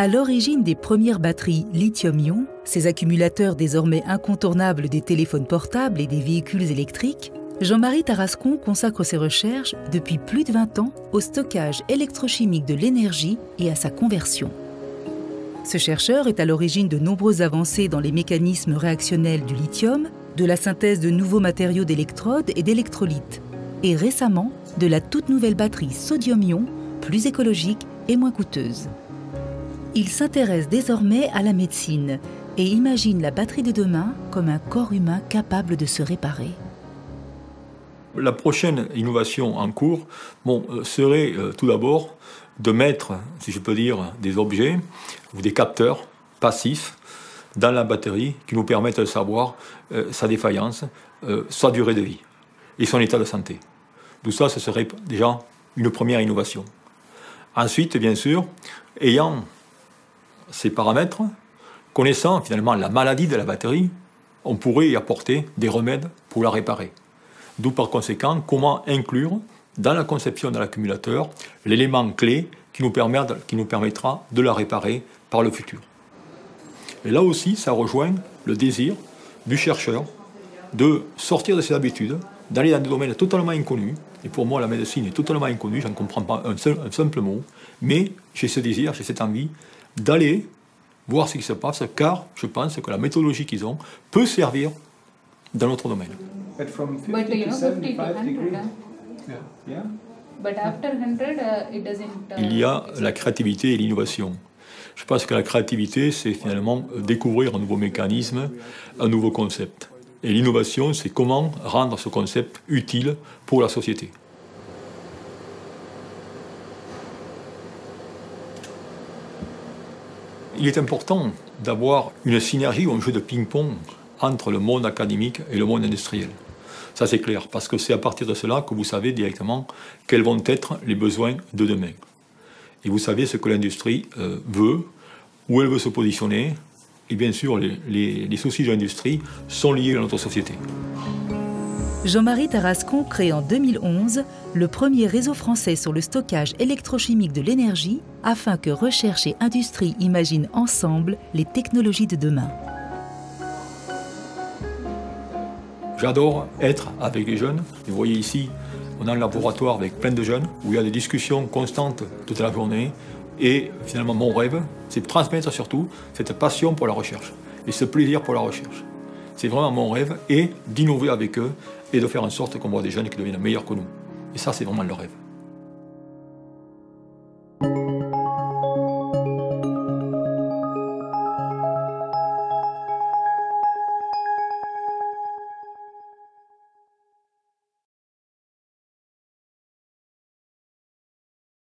À l'origine des premières batteries lithium-ion, ces accumulateurs désormais incontournables des téléphones portables et des véhicules électriques, Jean-Marie Tarascon consacre ses recherches depuis plus de 20 ans au stockage électrochimique de l'énergie et à sa conversion. Ce chercheur est à l'origine de nombreuses avancées dans les mécanismes réactionnels du lithium, de la synthèse de nouveaux matériaux d'électrodes et d'électrolytes, et récemment de la toute nouvelle batterie sodium-ion, plus écologique et moins coûteuse. Il s'intéresse désormais à la médecine et imagine la batterie de demain comme un corps humain capable de se réparer. La prochaine innovation en cours serait tout d'abord de mettre, si je peux dire, des objets ou des capteurs passifs dans la batterie qui nous permettent de savoir sa défaillance, sa durée de vie et son état de santé. Tout ça, ce serait déjà une première innovation. Ensuite, bien sûr, ayant ces paramètres, connaissant finalement la maladie de la batterie, on pourrait y apporter des remèdes pour la réparer. D'où par conséquent, comment inclure dans la conception de l'accumulateur l'élément clé qui nous permettra de la réparer par le futur. Et là aussi, ça rejoint le désir du chercheur de sortir de ses habitudes, d'aller dans des domaines totalement inconnus. Et pour moi, la médecine est totalement inconnue, je ne comprends pas un simple mot, mais j'ai ce désir, j'ai cette envie d'aller voir ce qui se passe, car je pense que la méthodologie qu'ils ont peut servir dans notre domaine. But from 50 to 75 degrees. Yeah. But after 100, it doesn't. Il y a la créativité et l'innovation. Je pense que la créativité, c'est finalement découvrir un nouveau mécanisme, un nouveau concept. Et l'innovation, c'est comment rendre ce concept utile pour la société. Il est important d'avoir une synergie ou un jeu de ping-pong entre le monde académique et le monde industriel. Ça, c'est clair, parce que c'est à partir de cela que vous savez directement quels vont être les besoins de demain. Et vous savez ce que l'industrie veut, où elle veut se positionner, et bien sûr, les soucis de l'industrie sont liés à notre société. Jean-Marie Tarascon crée en 2011 le premier réseau français sur le stockage électrochimique de l'énergie afin que recherche et industrie imaginent ensemble les technologies de demain. J'adore être avec les jeunes. Vous voyez ici, on a un laboratoire avec plein de jeunes où il y a des discussions constantes toute la journée. Et finalement, mon rêve, c'est de transmettre surtout cette passion pour la recherche et ce plaisir pour la recherche. C'est vraiment mon rêve, et d'innover avec eux et de faire en sorte qu'on voit des jeunes qui deviennent meilleurs que nous. Et ça, c'est vraiment le rêve.